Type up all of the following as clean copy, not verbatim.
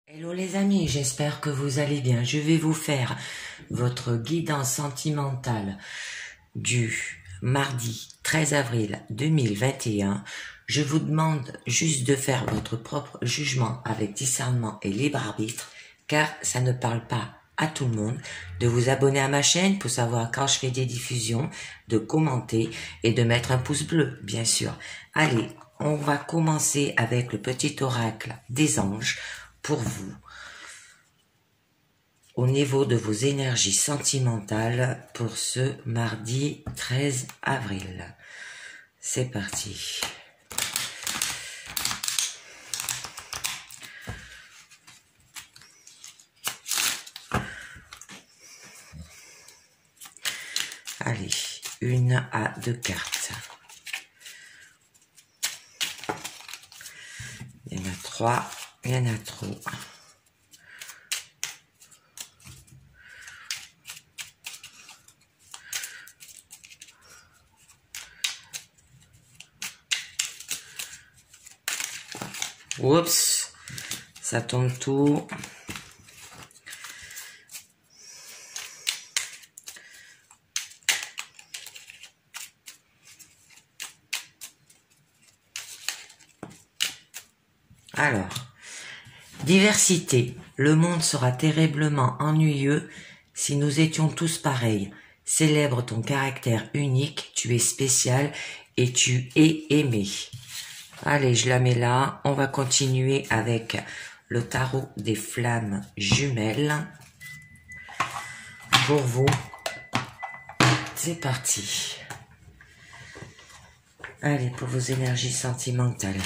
Hello les amis, j'espère que vous allez bien. Je vais vous faire votre guidance sentimentale du mardi 13 avril 2021. Je vous demande juste de faire votre propre jugement avec discernement et libre arbitre, car ça ne parle pas à tout le monde. De vous abonner à ma chaîne pour savoir quand je fais des diffusions, de commenter et de mettre un pouce bleu, bien sûr. Allez, on va commencer avec le petit oracle des anges pour vous au niveau de vos énergies sentimentales pour ce mardi 13 avril. C'est parti. Allez, 1 à 2 cartes. Il y en a 3, il y en a trop. Oups, ça tombe tout. Alors, diversité. Le monde sera terriblement ennuyeux si nous étions tous pareils. Célèbre ton caractère unique, tu es spécial et tu es aimé. Allez, je la mets là. On va continuer avec le tarot des flammes jumelles. Pour vous, c'est parti. Allez, pour vos énergies sentimentales.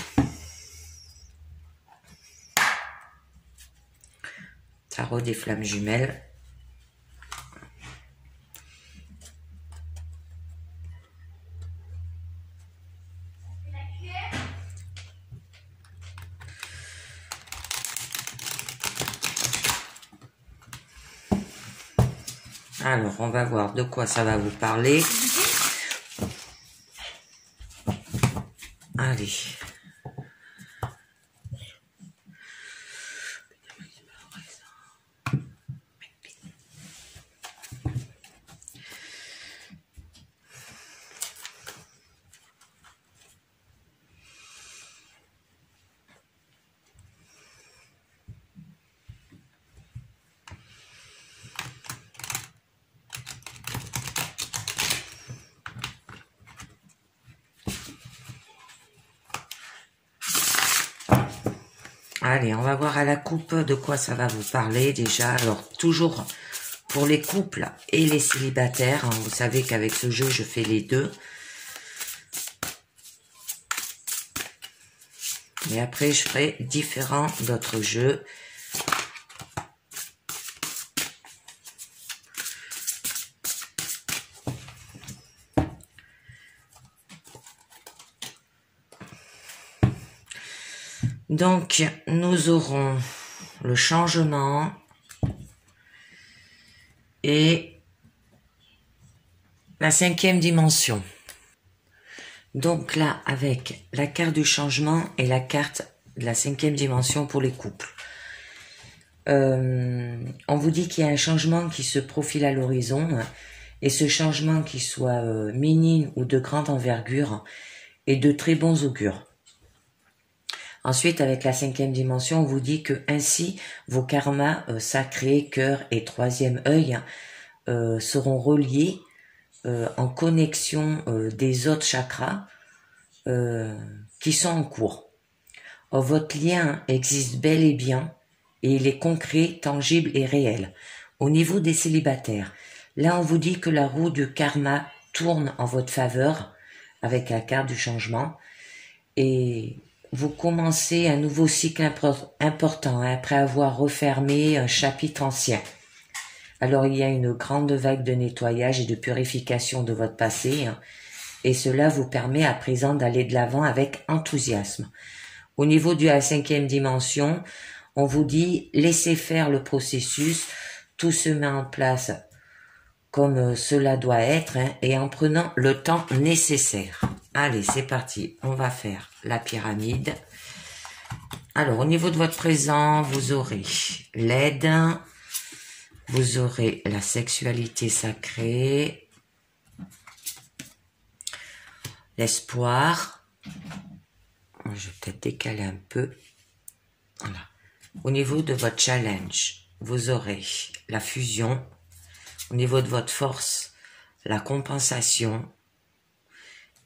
Tarot des flammes jumelles. Alors, on va voir de quoi ça va vous parler. Allez. Allez, on va voir à la coupe de quoi ça va vous parler déjà. Alors, toujours pour les couples et les célibataires. Hein, vous savez qu'avec ce jeu, je fais les deux. Et après, je ferai différents d'autres jeux. Donc, nous aurons le changement et la 5e dimension. Donc là, avec la carte du changement et la carte de la 5e dimension pour les couples. On vous dit qu'il y a un changement qui se profile à l'horizon, et ce changement, qu'il soit minime ou de grande envergure, est de très bons augures. Ensuite, avec la 5e dimension, on vous dit que ainsi vos karmas sacrés, cœur et 3e œil seront reliés en connexion des autres chakras qui sont en cours. Votre lien existe bel et bien et il est concret, tangible et réel. Au niveau des célibataires, là on vous dit que la roue du karma tourne en votre faveur avec la carte du changement et vous commencez un nouveau cycle important après avoir refermé un chapitre ancien. Alors il y a une grande vague de nettoyage et de purification de votre passé, et cela vous permet à présent d'aller de l'avant avec enthousiasme. Au niveau de la 5e dimension, on vous dit laissez faire le processus, tout se met en place comme cela doit être, et en prenant le temps nécessaire. Allez, c'est parti, on va faire la pyramide. Alors, au niveau de votre présent, vous aurez l'aide, vous aurez la sexualité sacrée, l'espoir. Je vais peut-être décaler un peu. Voilà. Au niveau de votre challenge, vous aurez la fusion. Au niveau de votre force, la compensation.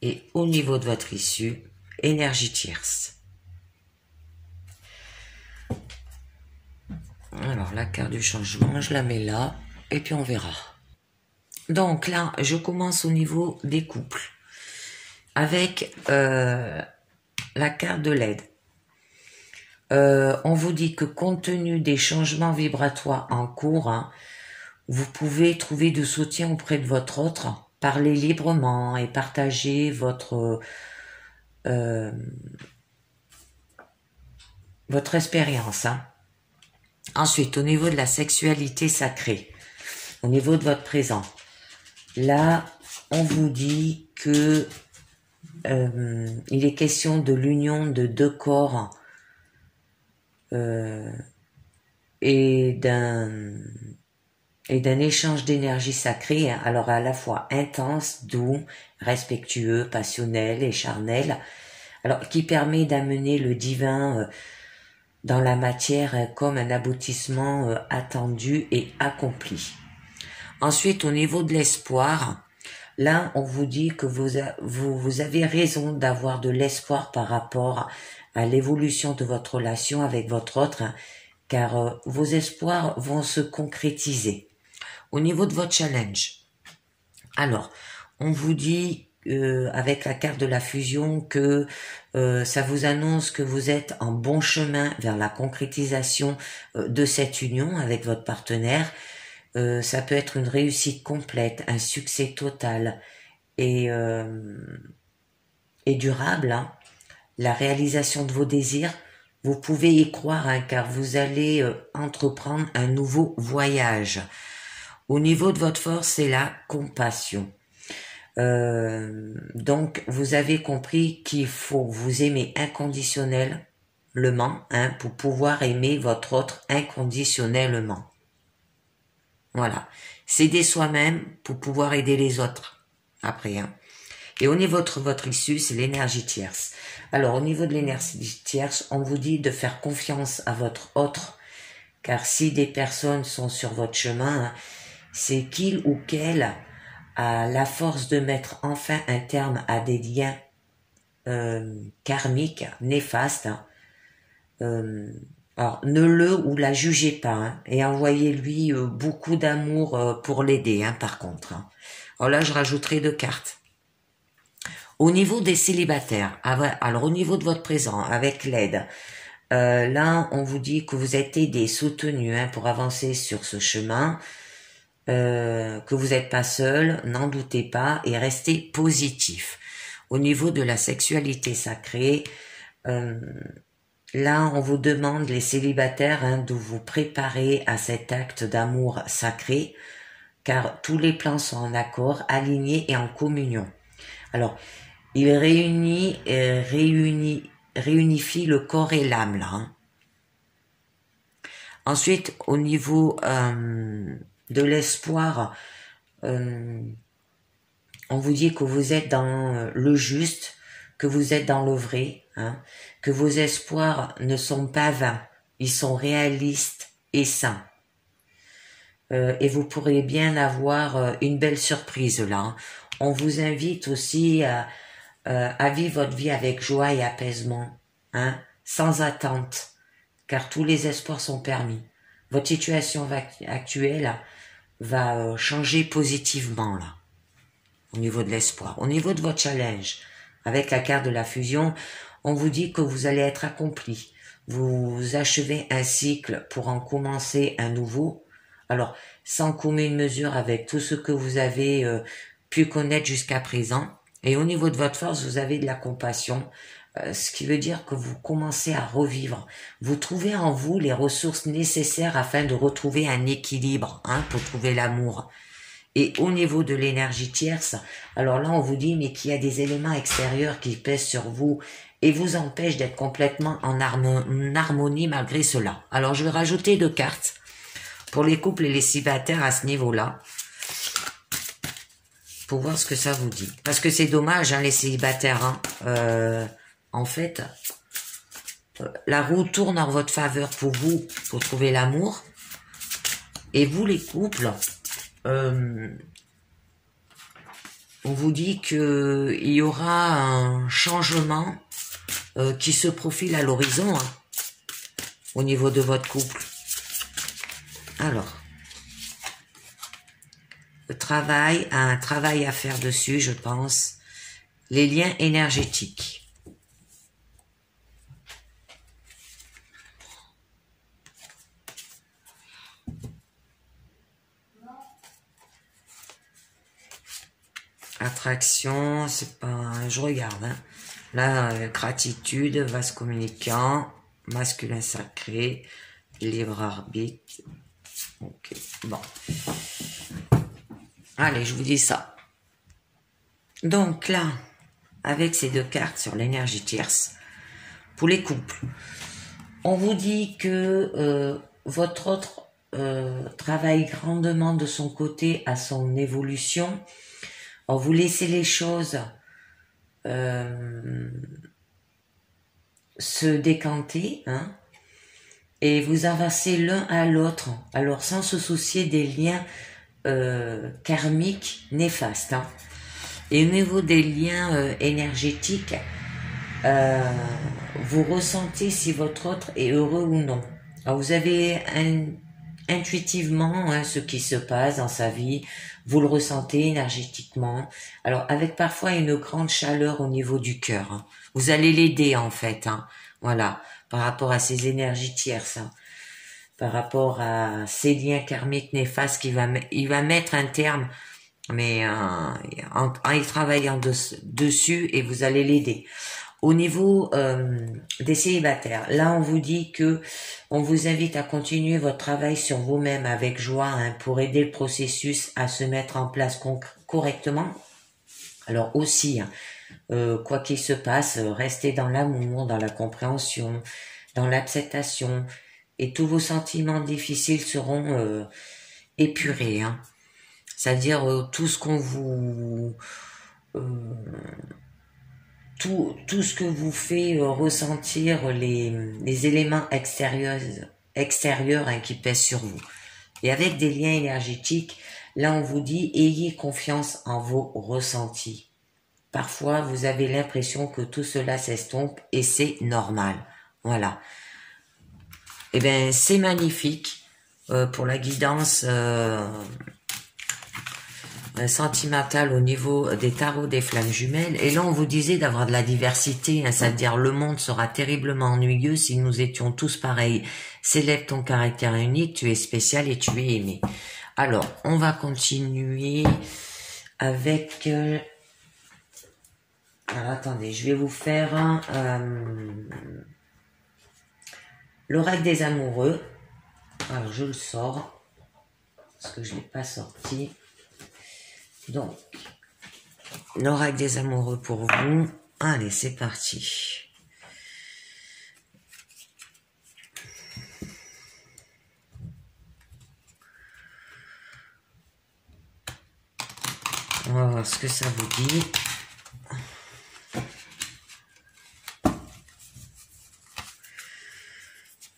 Et au niveau de votre issue, énergie tierce. Alors, la carte du changement, je la mets là. Et puis, on verra. Donc, là, je commence au niveau des couples. Avec la carte de l'aide. On vous dit que compte tenu des changements vibratoires en cours, hein, vous pouvez trouver du soutien auprès de votre autre, parler librement et partager votre expérience. Hein. Ensuite, au niveau de la sexualité sacrée, au niveau de votre présent, là, on vous dit que il est question de l'union de deux corps et d'un échange d'énergie sacrée, hein, alors à la fois intense, doux, respectueux, passionnel et charnel, alors qui permet d'amener le divin dans la matière comme un aboutissement attendu et accompli. Ensuite, au niveau de l'espoir, là, on vous dit que vous avez raison d'avoir de l'espoir par rapport à l'évolution de votre relation avec votre autre, hein, car vos espoirs vont se concrétiser. Au niveau de votre challenge, alors, on vous dit avec la carte de la fusion que ça vous annonce que vous êtes en bon chemin vers la concrétisation de cette union avec votre partenaire. Ça peut être une réussite complète, un succès total et durable. Hein. La réalisation de vos désirs, vous pouvez y croire, hein, car vous allez entreprendre un nouveau voyage. Au niveau de votre force, c'est la compassion. Donc, vous avez compris qu'il faut vous aimer inconditionnellement, hein, pour pouvoir aimer votre autre inconditionnellement. Voilà. S'aider soi-même pour pouvoir aider les autres. Après, hein. Et au niveau de votre issue, c'est l'énergie tierce. Alors, au niveau de l'énergie tierce, on vous dit de faire confiance à votre autre, car si des personnes sont sur votre chemin, hein, c'est qu'il ou qu'elle a la force de mettre enfin un terme à des liens karmiques, néfastes. Hein. Alors, ne le ou la jugez pas, hein, et envoyez-lui beaucoup d'amour pour l'aider, hein, par contre. Hein. Alors là, je rajouterai 2 cartes. Au niveau des célibataires, alors au niveau de votre présent, avec l'aide, là, on vous dit que vous êtes aidé, soutenu, hein, pour avancer sur ce chemin, que vous n'êtes pas seul, n'en doutez pas, et restez positif. Au niveau de la sexualité sacrée, là, on vous demande, les célibataires, hein, de vous préparer à cet acte d'amour sacré, car tous les plans sont en accord, alignés et en communion. Alors, il réunifie le corps et l'âme, là. Hein. Ensuite, au niveau de l'espoir, on vous dit que vous êtes dans le juste, que vous êtes dans le vrai, hein, que vos espoirs ne sont pas vains, ils sont réalistes et sains. Et vous pourrez bien avoir une belle surprise là. Hein. On vous invite aussi à vivre votre vie avec joie et apaisement, hein, sans attente, car tous les espoirs sont permis. Votre situation actuelle va changer positivement là, au niveau de l'espoir. Au niveau de votre challenge, avec la carte de la fusion, on vous dit que vous allez être accompli. Vous achevez un cycle pour en commencer un nouveau. Alors, sans commune mesure avec tout ce que vous avez pu connaître jusqu'à présent. Et au niveau de votre force, vous avez de la compassion, ce qui veut dire que vous commencez à revivre. Vous trouvez en vous les ressources nécessaires afin de retrouver un équilibre, hein, pour trouver l'amour. Et au niveau de l'énergie tierce, alors là on vous dit mais qu'il y a des éléments extérieurs qui pèsent sur vous et vous empêche d'être complètement en harmonie malgré cela. Alors, je vais rajouter 2 cartes pour les couples et les célibataires à ce niveau-là, pour voir ce que ça vous dit. Parce que c'est dommage, hein, les célibataires. Hein. En fait, la roue tourne en votre faveur pour vous, pour trouver l'amour. Et vous, les couples, on vous dit qu'il y aura un changement qui se profile à l'horizon, hein, au niveau de votre couple. Alors, le travail, un travail à faire dessus, je pense. Les liens énergétiques. Attraction, c'est pas... Je regarde, hein. Là, gratitude, vase communicant, masculin sacré, libre arbitre. Ok, bon. Allez, je vous dis ça. Donc là, avec ces 2 cartes sur l'énergie tierce, pour les couples, on vous dit que votre autre travaille grandement de son côté à son évolution. Alors, vous laissez les choses se décanter, hein, et vous avancez l'un à l'autre, alors sans se soucier des liens karmiques néfastes. Hein. Et au niveau des liens énergétiques, vous ressentez si votre autre est heureux ou non. Alors, vous avez intuitivement, hein, ce qui se passe dans sa vie, vous le ressentez énergétiquement. Alors, avec parfois une grande chaleur au niveau du cœur. Hein. Vous allez l'aider, en fait. Hein. Voilà, par rapport à ces énergies tierces. Hein. Par rapport à ces liens karmiques néfastes il va mettre un terme, mais en travaillant dessus, et vous allez l'aider. Au niveau des célibataires, là on vous dit que on vous invite à continuer votre travail sur vous-même avec joie, hein, pour aider le processus à se mettre en place correctement. Alors aussi, hein, quoi qu'il se passe, restez dans l'amour, dans la compréhension, dans l'acceptation, et tous vos sentiments difficiles seront épurés. Hein. C'est-à-dire tout ce qu'on vous... tout ce que vous fait ressentir les éléments extérieurs hein, qui pèsent sur vous. Et avec des liens énergétiques, là on vous dit ayez confiance en vos ressentis. Parfois vous avez l'impression que tout cela s'estompe et c'est normal. Voilà. Eh bien c'est magnifique pour la guidance sentimentale au niveau des tarots des flammes jumelles. Et là, on vous disait d'avoir de la diversité, hein, c'est-à-dire le monde sera terriblement ennuyeux si nous étions tous pareils. Célèbre ton caractère unique, tu es spécial et tu es aimé. Alors, on va continuer avec... Alors, attendez, je vais vous faire l'oracle des amoureux. Alors, je le sors, parce que je ne l'ai pas sorti. Donc, l'oracle des amoureux pour vous. Allez, c'est parti. On va voir ce que ça vous dit.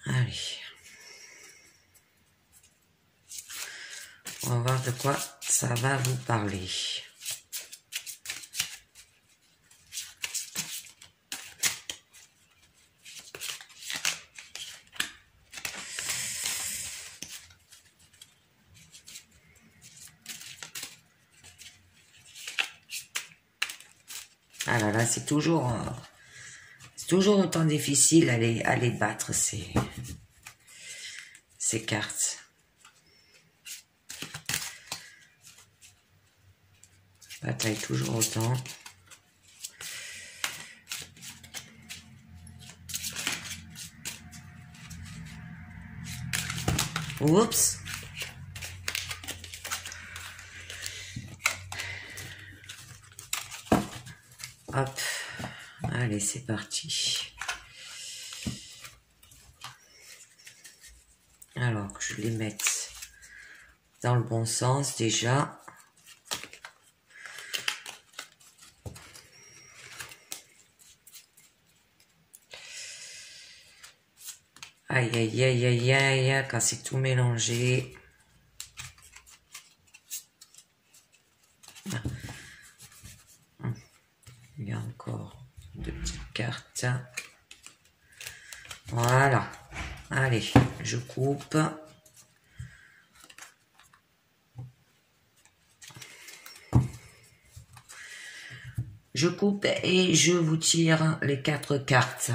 Allez. On va voir de quoi ça va vous parler. Ah là là, c'est toujours autant difficile à les battre, ces cartes. Je bataille toujours autant. Oups. Hop. Allez. Allez, c'est parti. Alors, que je les mette dans le bon sens déjà. Aïe, aïe, aïe, aïe, aïe, quand c'est tout mélangé. Il y a encore deux petites cartes. Voilà. Allez, je coupe. Je coupe et je vous tire les 4 cartes.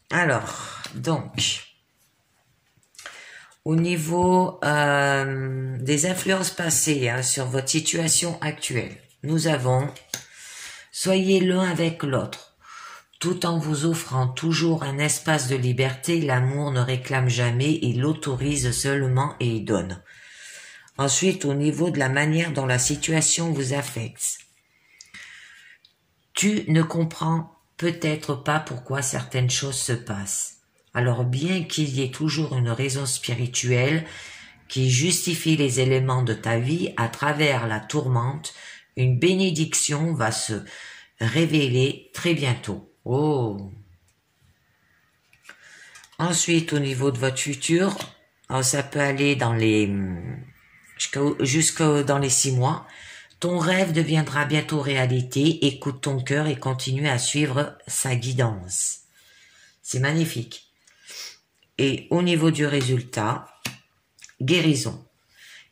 Alors, donc, au niveau des influences passées sur votre situation actuelle, nous avons « Soyez l'un avec l'autre ». Tout en vous offrant toujours un espace de liberté, l'amour ne réclame jamais, il l'autorise seulement et il donne. Ensuite, au niveau de la manière dont la situation vous affecte, tu ne comprends peut-être pas pourquoi certaines choses se passent. Alors bien qu'il y ait toujours une raison spirituelle qui justifie les éléments de ta vie à travers la tourmente, une bénédiction va se révéler très bientôt. Oh. Ensuite, au niveau de votre futur, ça peut aller dans jusqu'à dans les 6 mois. Ton rêve deviendra bientôt réalité. Écoute ton cœur et continue à suivre sa guidance. C'est magnifique. Et au niveau du résultat, guérison.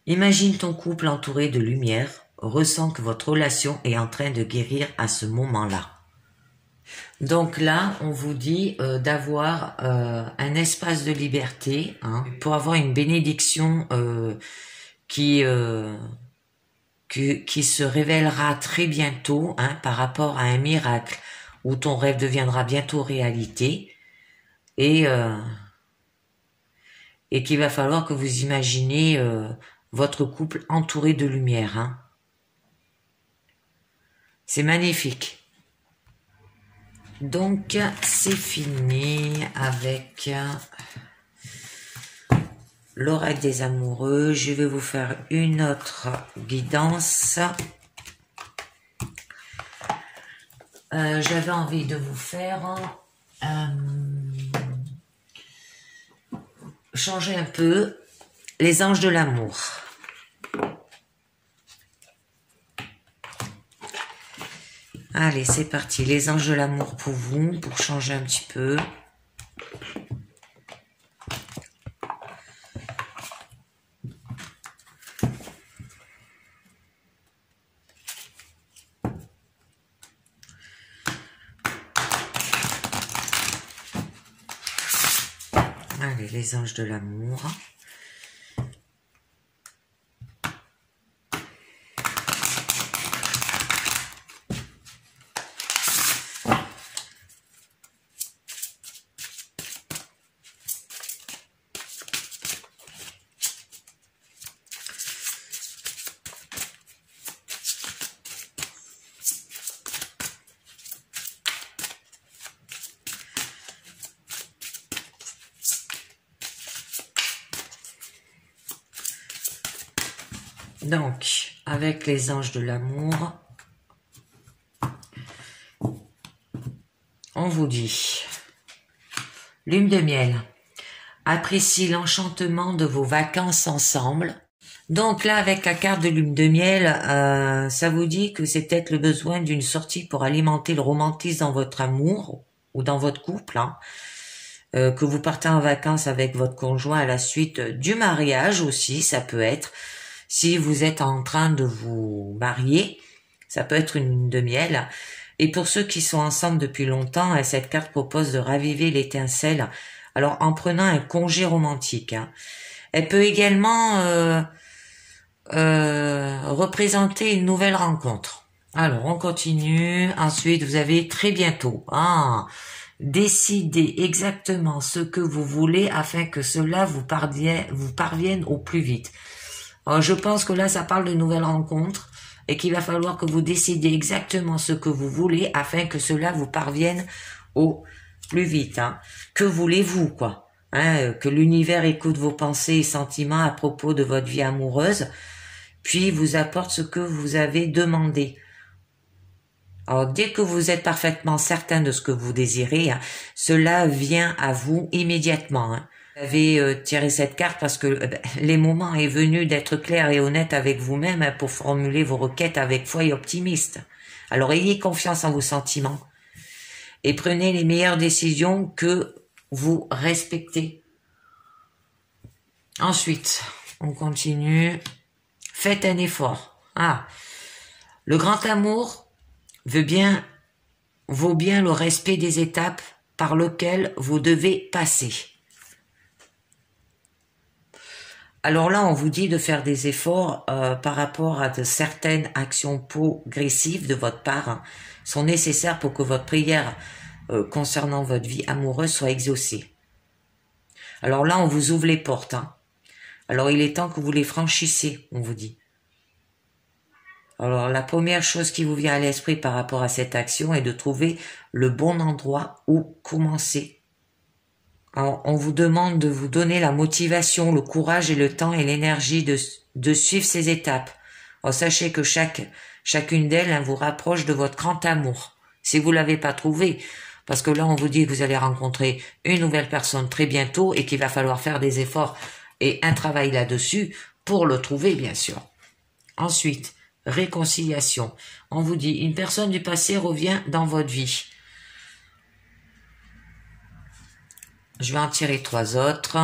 Imagine ton couple entouré de lumière. Ressens que votre relation est en train de guérir à ce moment-là. Donc là, on vous dit d'avoir un espace de liberté pour avoir une bénédiction qui se révélera très bientôt par rapport à un miracle où ton rêve deviendra bientôt réalité et qu'il va falloir que vous imaginez votre couple entouré de lumière. C'est magnifique. Donc, c'est fini avec l'oracle des amoureux. Je vais vous faire une autre guidance. J'avais envie de vous faire changer un peu les anges de l'amour. Allez, c'est parti. Les anges de l'amour pour vous, pour changer un petit peu. Allez, les anges de l'amour. Donc, avec les anges de l'amour, on vous dit, lune de miel, apprécie l'enchantement de vos vacances ensemble. Donc là, avec la carte de lune de miel, ça vous dit que c'est peut-être le besoin d'une sortie pour alimenter le romantisme dans votre amour ou dans votre couple, que vous partez en vacances avec votre conjoint à la suite du mariage aussi, ça peut être. Si vous êtes en train de vous marier, ça peut être une lune de miel. Et pour ceux qui sont ensemble depuis longtemps, cette carte propose de raviver l'étincelle. Alors, en prenant un congé romantique. Elle peut également représenter une nouvelle rencontre. Alors, on continue. Ensuite, vous avez très bientôt. Décidez exactement ce que vous voulez afin que cela vous parvienne au plus vite. Alors, je pense que là, ça parle de nouvelles rencontres. et qu'il va falloir que vous décidiez exactement ce que vous voulez afin que cela vous parvienne au plus vite. Hein. Que voulez-vous, quoi, hein, que l'univers écoute vos pensées et sentiments à propos de votre vie amoureuse, puis vous apporte ce que vous avez demandé. Alors, dès que vous êtes parfaitement certain de ce que vous désirez, hein, cela vient à vous immédiatement. Hein. Vous avez tiré cette carte parce que les moments est venu d'être clair et honnête avec vous-même hein, pour formuler vos requêtes avec foi et optimiste. Alors, ayez confiance en vos sentiments et prenez les meilleures décisions que vous respectez. Ensuite, on continue. Faites un effort. Ah, le grand amour vaut bien le respect des étapes par lesquelles vous devez passer. Alors là, on vous dit de faire des efforts par rapport à de certaines actions progressives de votre part hein, sont nécessaires pour que votre prière concernant votre vie amoureuse soit exaucée. Alors là, on vous ouvre les portes. Hein. Alors il est temps que vous les franchissiez, on vous dit. Alors, la première chose qui vous vient à l'esprit par rapport à cette action est de trouver le bon endroit où commencer. Alors, on vous demande de vous donner la motivation, le courage et le temps et l'énergie de suivre ces étapes. Alors, sachez que chacune d'elles hein, vous rapproche de votre grand amour. Si vous l'avez pas trouvé, parce que là, on vous dit que vous allez rencontrer une nouvelle personne très bientôt et qu'il va falloir faire des efforts et un travail là-dessus pour le trouver, bien sûr. Ensuite, réconciliation. On vous dit, une personne du passé revient dans votre vie. Je vais en tirer 3 autres.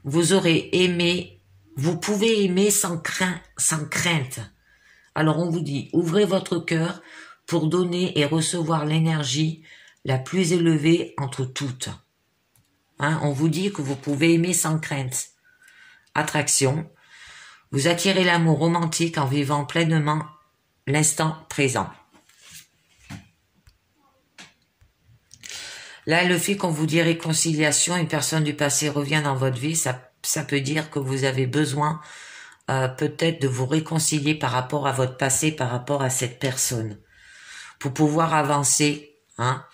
Vous aurez aimé, vous pouvez aimer sans crainte. Alors on vous dit, ouvrez votre cœur pour donner et recevoir l'énergie la plus élevée entre toutes. Hein, on vous dit que vous pouvez aimer sans crainte. Attraction. Vous attirez l'amour romantique en vivant pleinement l'instant présent. Là, le fait qu'on vous dit réconciliation, une personne du passé revient dans votre vie, ça peut dire que vous avez besoin peut-être de vous réconcilier par rapport à votre passé, par rapport à cette personne, pour pouvoir avancer, hein,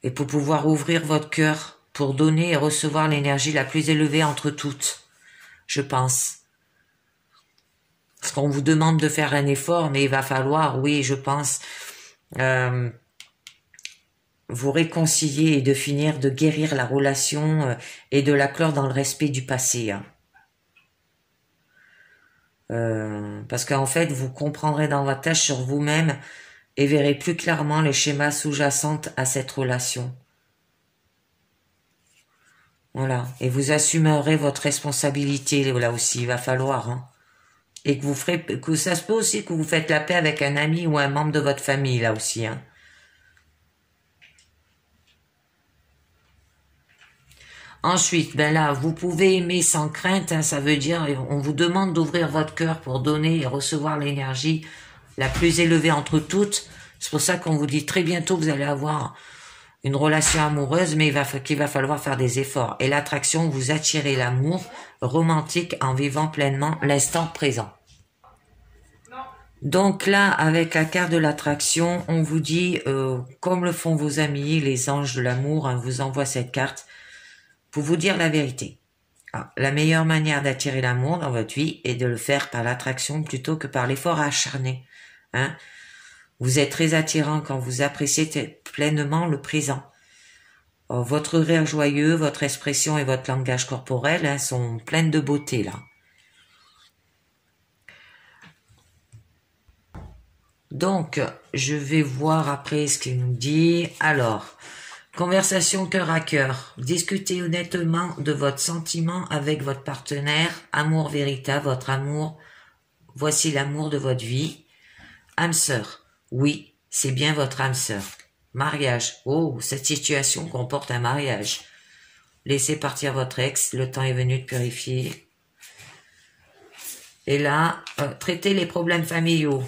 et pour pouvoir ouvrir votre cœur, pour donner et recevoir l'énergie la plus élevée entre toutes. Je pense. Parce qu'on vous demande de faire un effort, mais il va falloir, oui, je pense, vous réconcilier et de finir de guérir la relation et de la clore dans le respect du passé. Hein. Parce qu'en fait, vous comprendrez dans votre tâche sur vous-même et verrez plus clairement les schémas sous-jacents à cette relation. Voilà. Et vous assumerez votre responsabilité, là aussi, il va falloir. Hein. Et que ça se peut aussi que vous faites la paix avec un ami ou un membre de votre famille, là aussi. Hein. Ensuite, ben là, vous pouvez aimer sans crainte, hein, ça veut dire, on vous demande d'ouvrir votre cœur pour donner et recevoir l'énergie la plus élevée entre toutes. C'est pour ça qu'on vous dit très bientôt, vous allez avoir une relation amoureuse, mais qu'il va falloir faire des efforts. Et l'attraction, vous attirez l'amour romantique en vivant pleinement l'instant présent. Donc là, avec la carte de l'attraction, on vous dit, comme le font vos amis, les anges de l'amour, hein, vous envoient cette carte pour vous dire la vérité. Alors, la meilleure manière d'attirer l'amour dans votre vie est de le faire par l'attraction plutôt que par l'effort acharné. Hein. Vous êtes très attirant quand vous appréciez pleinement le présent. Votre rire joyeux, votre expression et votre langage corporel hein, sont pleines de beauté là. Donc, je vais voir après ce qu'il nous dit. Alors, conversation cœur à cœur. Discutez honnêtement de votre sentiment avec votre partenaire. Amour véritable, votre amour. Voici l'amour de votre vie. Âme sœur. Oui, c'est bien votre âme sœur. Mariage. Oh, cette situation comporte un mariage. Laissez partir votre ex. Le temps est venu de purifier. Et là, traitez les problèmes familiaux.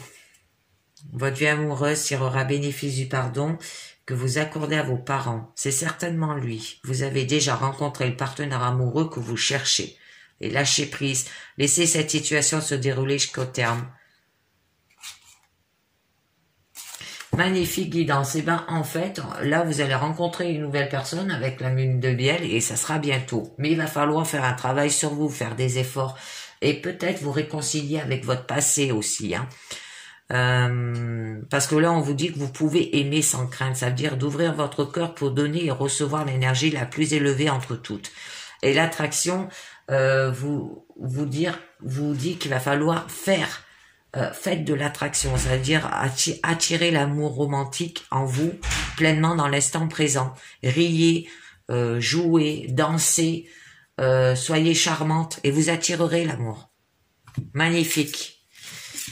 Votre vie amoureuse tirera bénéfice du pardon que vous accordez à vos parents. C'est certainement lui. Vous avez déjà rencontré le partenaire amoureux que vous cherchez. et lâchez prise. Laissez cette situation se dérouler jusqu'au terme. Magnifique guidance. Et ben en fait, là vous allez rencontrer une nouvelle personne avec la lune de miel et ça sera bientôt. Mais il va falloir faire un travail sur vous, faire des efforts et peut-être vous réconcilier avec votre passé aussi. Hein. Parce que là on vous dit que vous pouvez aimer sans crainte. Ça veut dire d'ouvrir votre cœur pour donner et recevoir l'énergie la plus élevée entre toutes. Et l'attraction vous dit qu'il va falloir faites de l'attraction, c'est-à-dire attirer l'amour romantique en vous pleinement dans l'instant présent. Riez, jouez, dansez, soyez charmante et vous attirerez l'amour. Magnifique.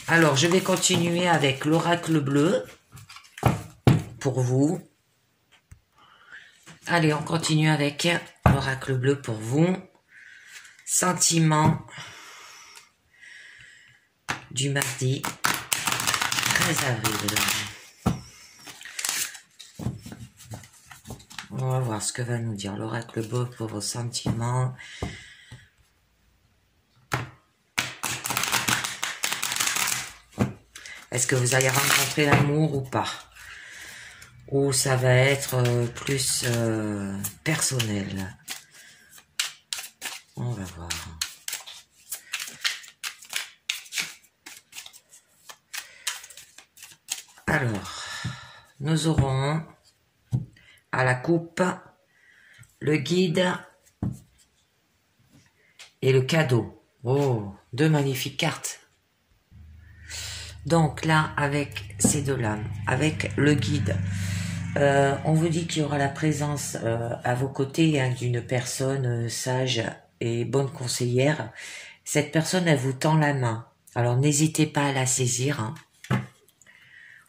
Alors, je vais continuer avec l'oracle bleu pour vous. Allez, on continue avec l'oracle bleu pour vous. Sentiment du mardi 13 avril. On va voir ce que va nous dire l'oracle bleu pour vos sentiments. Est-ce que vous allez rencontrer l'amour ou pas? Ou ça va être plus personnel? On va voir. Alors, nous aurons à la coupe le guide et le cadeau. Oh, deux magnifiques cartes. Donc là, avec ces deux-là, avec le guide, on vous dit qu'il y aura la présence à vos côtés hein, d'une personne sage et bonne conseillère. Cette personne, elle vous tend la main. Alors, n'hésitez pas à la saisir. Hein.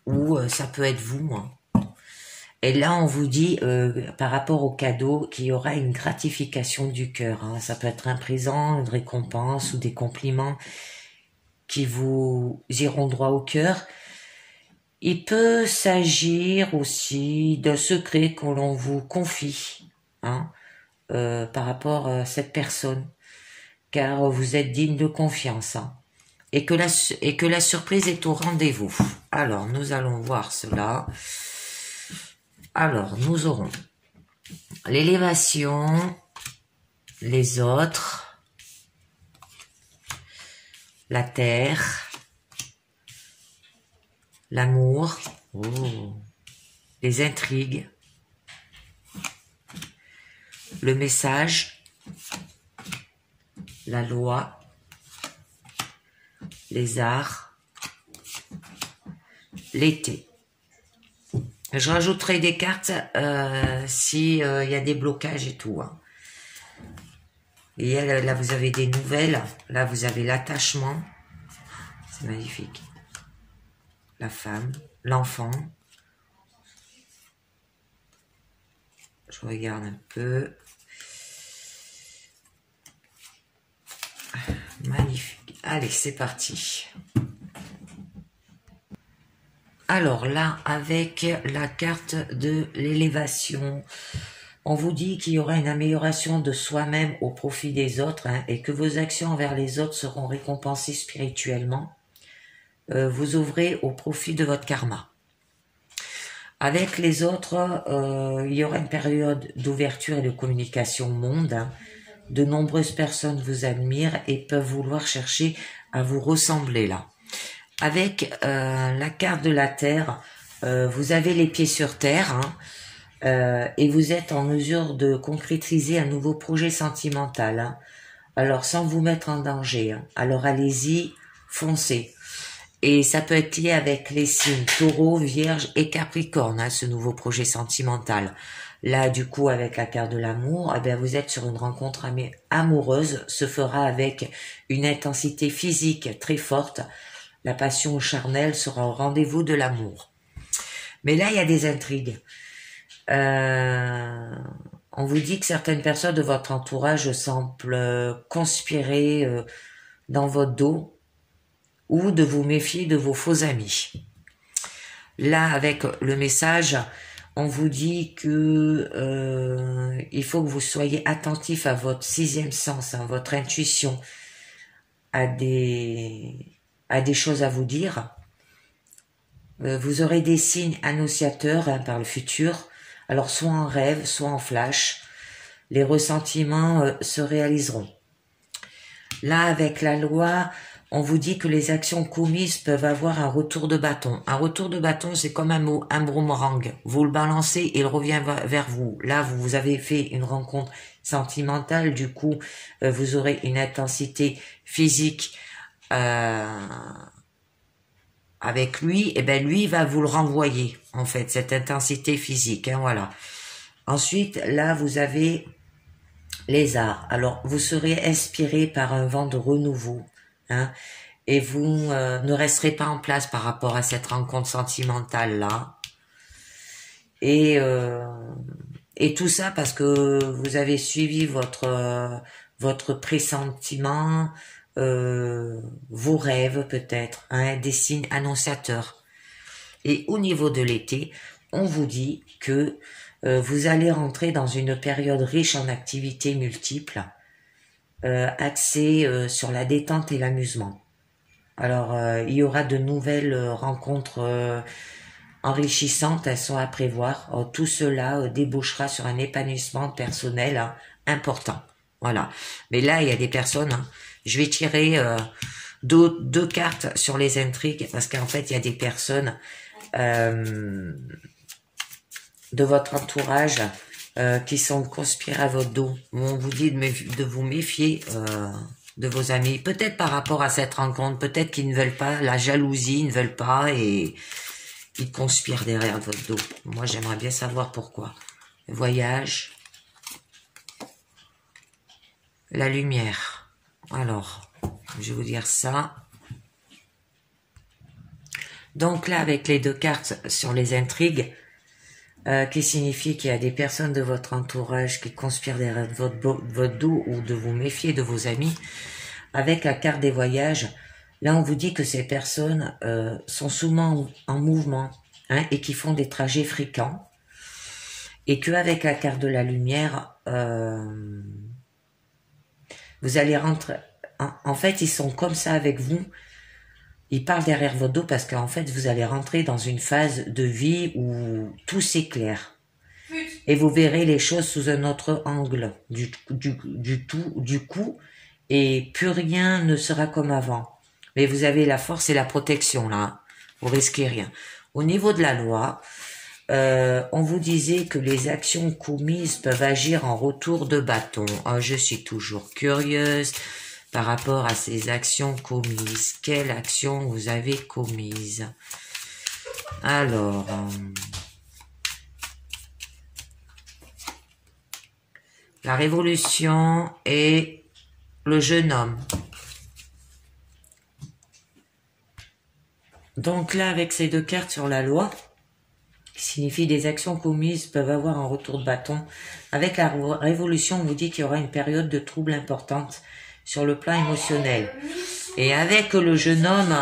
Ou ça peut être vous. Hein. Et là, on vous dit, par rapport au cadeau, qu'il y aura une gratification du cœur. Hein. Ça peut être un présent, une récompense ou des compliments qui vous iront droit au cœur. Il peut s'agir aussi d'un secret que l'on vous confie hein, par rapport à cette personne, car vous êtes digne de confiance. Hein. Et que la surprise est au rendez-vous. Alors, nous allons voir cela. Alors, nous aurons l'élévation, les autres, la terre, l'amour, les intrigues, le message, la loi, les arts, l'été. Je rajouterai des cartes si y a des blocages et tout. Hein. Et là, vous avez des nouvelles. Là, vous avez l'attachement. C'est magnifique. La femme, l'enfant. Je regarde un peu. Magnifique. Allez, c'est parti. Alors là, avec la carte de l'élévation, on vous dit qu'il y aura une amélioration de soi-même au profit des autres hein, et que vos actions envers les autres seront récompensées spirituellement. Vous ouvrez au profit de votre karma. Avec les autres, il y aura une période d'ouverture et de communication au monde. Hein. De nombreuses personnes vous admirent et peuvent vouloir chercher à vous ressembler là. Avec la carte de la Terre, vous avez les pieds sur terre hein, et vous êtes en mesure de concrétiser un nouveau projet sentimental. Hein. Alors sans vous mettre en danger. Hein. Alors allez-y, foncez. Et ça peut être lié avec les signes Taureau, Vierge et Capricorne, hein, ce nouveau projet sentimental. Là, du coup, avec la carte de l'amour, eh bien, vous êtes sur une rencontre amoureuse, se fera avec une intensité physique très forte. La passion charnelle sera au rendez-vous de l'amour. Mais là, il y a des intrigues. On vous dit que certaines personnes de votre entourage semblent conspirer dans votre dos ou de vous méfier de vos faux amis. Là, avec le message, on vous dit que il faut que vous soyez attentif à votre sixième sens, à votre intuition, à des choses à vous dire. Vous aurez des signes annonciateurs par le futur, alors soit en rêve, soit en flash. Les ressentiments se réaliseront. Là, avec la loi, on vous dit que les actions commises peuvent avoir un retour de bâton. Un retour de bâton, c'est comme un boomerang. Vous le balancez et il revient vers vous. Là, vous avez fait une rencontre sentimentale, du coup, vous aurez une intensité physique avec lui, et ben lui va vous le renvoyer, en fait, cette intensité physique, hein, voilà. Ensuite, là, vous avez les arts. Alors, vous serez inspiré par un vent de renouveau, hein, et vous ne resterez pas en place par rapport à cette rencontre sentimentale-là. Et tout ça parce que vous avez suivi votre pressentiment, vos rêves peut-être, hein, des signes annonciateurs. Et au niveau de l'été, on vous dit que vous allez rentrer dans une période riche en activités multiples, axée sur la détente et l'amusement. Alors, il y aura de nouvelles rencontres enrichissantes, elles sont à prévoir. Alors, tout cela débouchera sur un épanouissement personnel important. Voilà. Mais là, il y a des personnes, hein, je vais tirer deux cartes sur les intrigues, parce qu'en fait, il y a des personnes de votre entourage qui sont conspirés à votre dos. On vous dit de vous méfier de vos amis, peut-être par rapport à cette rencontre, peut-être qu'ils ne veulent pas, la jalousie, ils ne veulent pas, et ils conspirent derrière votre dos. Moi, j'aimerais bien savoir pourquoi. Le voyage, la lumière. Alors, je vais vous dire ça. Donc là, avec les deux cartes sur les intrigues, qui signifie qu'il y a des personnes de votre entourage qui conspirent derrière votre dos, ou de vous méfier de vos amis. Avec la carte des voyages, là on vous dit que ces personnes sont souvent en mouvement, hein, et qui font des trajets fréquents, et qu'avec la carte de la lumière, vous allez rentrer, en fait ils sont comme ça avec vous, ils parlent derrière votre dos parce qu'en fait vous allez rentrer dans une phase de vie où tout s'éclaire. Et vous verrez les choses sous un autre angle du coup, et plus rien ne sera comme avant. Mais vous avez la force et la protection là, vous risquez rien. Au niveau de la loi, on vous disait que les actions commises peuvent agir en retour de bâton. Oh, je suis toujours curieuse par rapport à ces actions commises. Quelle action vous avez commise? Alors, la révolution et le jeune homme. Donc là, avec ces deux cartes sur la loi, qui signifie des actions commises peuvent avoir un retour de bâton. Avec la révolution, on vous dit qu'il y aura une période de trouble importante sur le plan émotionnel. Et avec le jeune homme,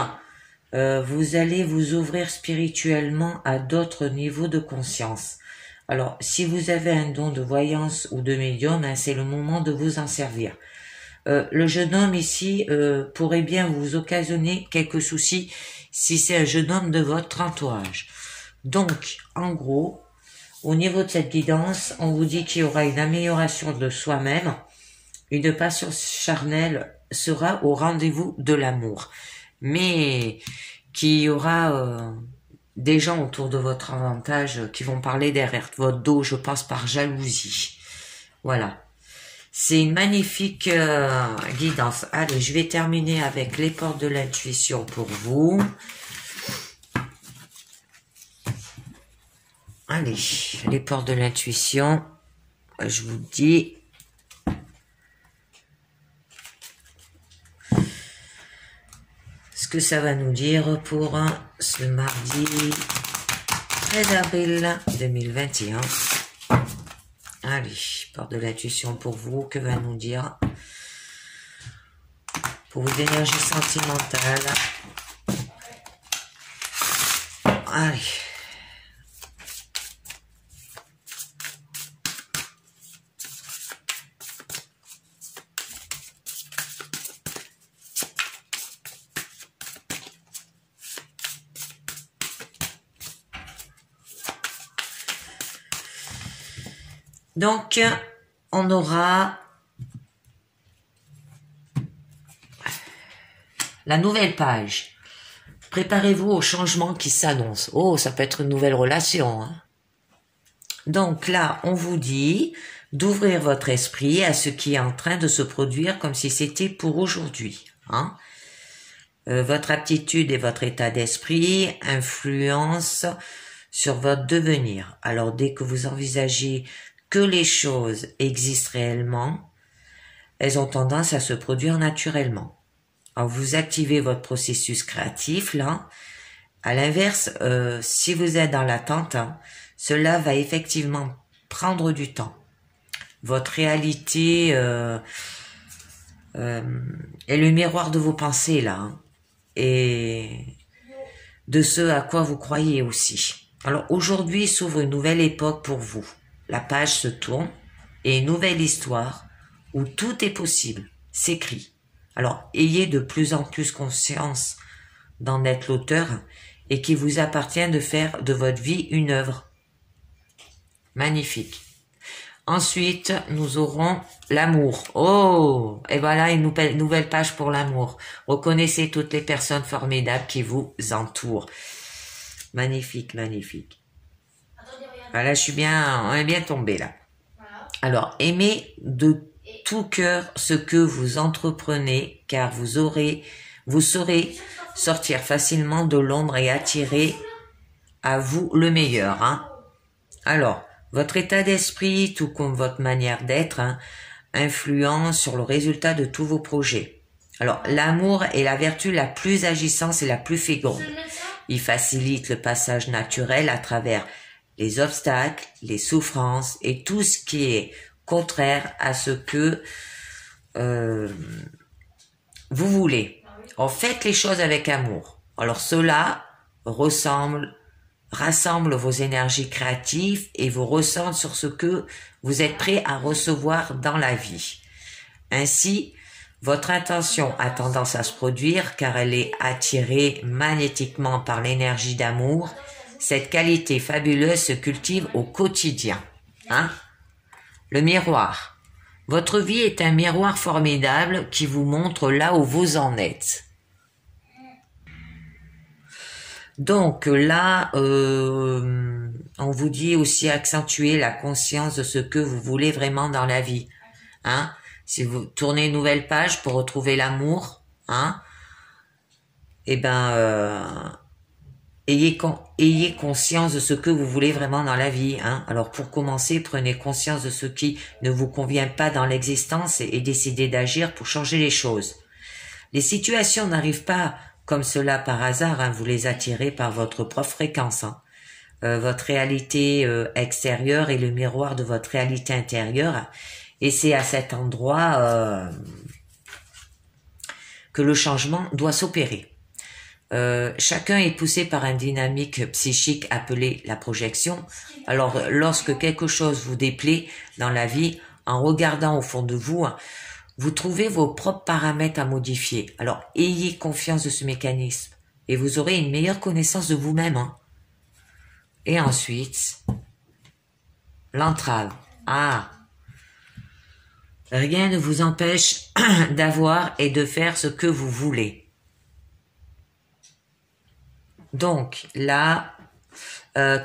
vous allez vous ouvrir spirituellement à d'autres niveaux de conscience. Alors, si vous avez un don de voyance ou de médium, hein, c'est le moment de vous en servir. Le jeune homme ici pourrait bien vous occasionner quelques soucis si c'est un jeune homme de votre entourage. Donc, en gros, au niveau de cette guidance, on vous dit qu'il y aura une amélioration de soi-même, une passion charnelle sera au rendez-vous de l'amour, mais qu'il y aura des gens autour de votre avantage qui vont parler derrière votre dos, je pense par jalousie. Voilà. C'est une magnifique guidance. Allez, je vais terminer avec les portes de l'intuition pour vous. Allez, les portes de l'intuition, je vous dis. Ce que ça va nous dire pour ce mardi 13 avril 2021. Allez, porte de l'intuition pour vous, que va nous dire pour vos énergies sentimentales. Allez. Donc, on aura la nouvelle page. Préparez-vous au changement qui s'annonce. Oh, ça peut être une nouvelle relation. Hein. Donc là, on vous dit d'ouvrir votre esprit à ce qui est en train de se produire comme si c'était pour aujourd'hui. Hein. Votre aptitude et votre état d'esprit influencent sur votre devenir. Alors dès que vous envisagez que les choses existent réellement, elles ont tendance à se produire naturellement. Alors vous activez votre processus créatif là. À l'inverse, si vous êtes dans l'attente, hein, cela va effectivement prendre du temps. Votre réalité est le miroir de vos pensées là, hein, et de ce à quoi vous croyez aussi. Alors aujourd'hui s'ouvre une nouvelle époque pour vous. La page se tourne et une nouvelle histoire où tout est possible s'écrit. Alors ayez de plus en plus conscience d'en être l'auteur et qu'il vous appartient de faire de votre vie une œuvre. Magnifique. Ensuite, nous aurons l'amour. Oh, et voilà une nouvelle page pour l'amour. Reconnaissez toutes les personnes formidables qui vous entourent. Magnifique, magnifique. Voilà, on est bien tombé là. Alors, aimez de tout cœur ce que vous entreprenez, car vous saurez sortir facilement de l'ombre et attirer à vous le meilleur. Hein. Alors, votre état d'esprit, tout comme votre manière d'être, hein, influence sur le résultat de tous vos projets. Alors, l'amour est la vertu la plus agissante et la plus féconde. Il facilite le passage naturel à travers les obstacles, les souffrances et tout ce qui est contraire à ce que vous voulez. Alors, faites les choses avec amour. Alors, cela rassemble vos énergies créatives et vous recentre sur ce que vous êtes prêt à recevoir dans la vie. Ainsi, votre intention a tendance à se produire car elle est attirée magnétiquement par l'énergie d'amour. Cette qualité fabuleuse se cultive au quotidien. Hein? Le miroir. Votre vie est un miroir formidable qui vous montre là où vous en êtes. Donc là, on vous dit aussi accentuer la conscience de ce que vous voulez vraiment dans la vie. Hein? Si vous tournez une nouvelle page pour retrouver l'amour, hein, eh ben, ayez conscience de ce que vous voulez vraiment dans la vie. Hein. Alors pour commencer, prenez conscience de ce qui ne vous convient pas dans l'existence et décidez d'agir pour changer les choses. Les situations n'arrivent pas comme cela par hasard, hein, vous les attirez par votre propre fréquence. Hein. Votre réalité extérieure est le miroir de votre réalité intérieure. Et c'est à cet endroit que le changement doit s'opérer. Chacun est poussé par une dynamique psychique appelée la projection. Alors, lorsque quelque chose vous déplaît dans la vie, en regardant au fond de vous, vous trouvez vos propres paramètres à modifier. Alors, ayez confiance de ce mécanisme et vous aurez une meilleure connaissance de vous-même. Hein. Et ensuite, l'entrave. Ah, rien ne vous empêche d'avoir et de faire ce que vous voulez. Donc là,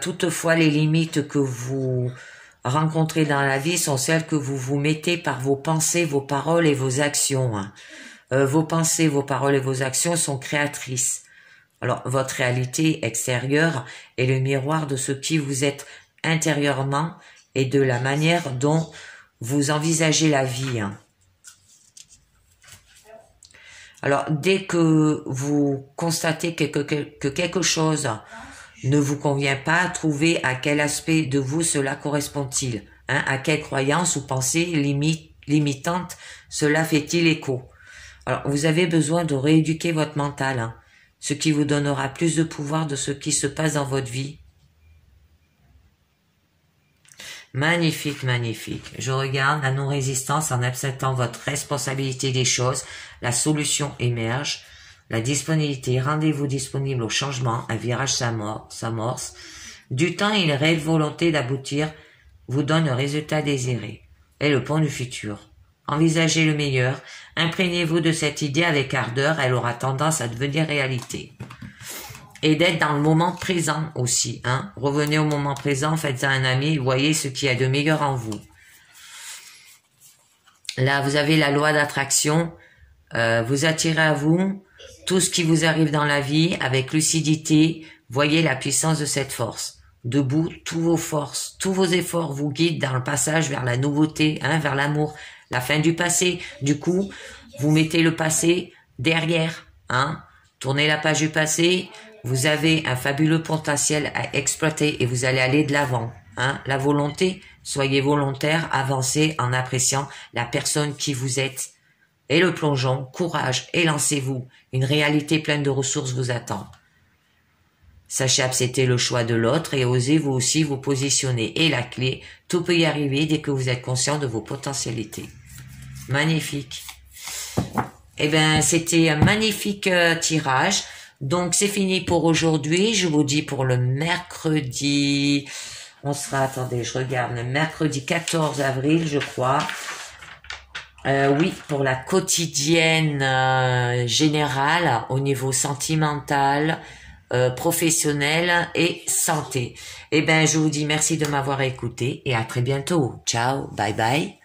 toutefois, les limites que vous rencontrez dans la vie sont celles que vous vous mettez par vos pensées, vos paroles et vos actions. Hein. Vos pensées, vos paroles et vos actions sont créatrices. Alors, votre réalité extérieure est le miroir de ce qui vous êtes intérieurement et de la manière dont vous envisagez la vie. Hein. Alors, dès que vous constatez que quelque chose ne vous convient pas, trouvez à quel aspect de vous cela correspond-il. Hein, à quelle croyance ou pensée limitante cela fait-il écho. Alors, vous avez besoin de rééduquer votre mental, hein, ce qui vous donnera plus de pouvoir de ce qui se passe dans votre vie. Magnifique, magnifique. Je regarde la non-résistance en acceptant votre responsabilité des choses. La solution émerge. La disponibilité, rendez-vous disponible au changement. Un virage s'amorce. Du temps et une réelle volonté d'aboutir vous donne le résultat désiré et le pont du futur. Envisagez le meilleur, imprégnez-vous de cette idée avec ardeur, elle aura tendance à devenir réalité. Et d'être dans le moment présent aussi. Revenez au moment présent, faites-en un ami, voyez ce qu'il y a de meilleur en vous. Là, vous avez la loi d'attraction, vous attirez à vous tout ce qui vous arrive dans la vie avec lucidité, voyez la puissance de cette force. Debout, tous vos forces, tous vos efforts vous guident dans le passage vers la nouveauté, vers l'amour, la fin du passé. Du coup, vous mettez le passé derrière, tournez la page du passé, vous avez un fabuleux potentiel à exploiter et vous allez aller de l'avant. La volonté, soyez volontaire, avancez en appréciant la personne qui vous êtes. Et le plongeon, courage et lancez-vous. Une réalité pleine de ressources vous attend. Sachez accepter le choix de l'autre et osez vous aussi vous positionner. Et la clé, tout peut y arriver dès que vous êtes conscient de vos potentialités. Magnifique. Eh ben, c'était un magnifique tirage. Donc, c'est fini pour aujourd'hui. Je vous dis pour le mercredi, attendez, je regarde, le mercredi 14 avril, je crois. Oui, pour la quotidienne générale au niveau sentimental, professionnel et santé. Eh ben, je vous dis merci de m'avoir écouté et à très bientôt. Ciao, bye bye.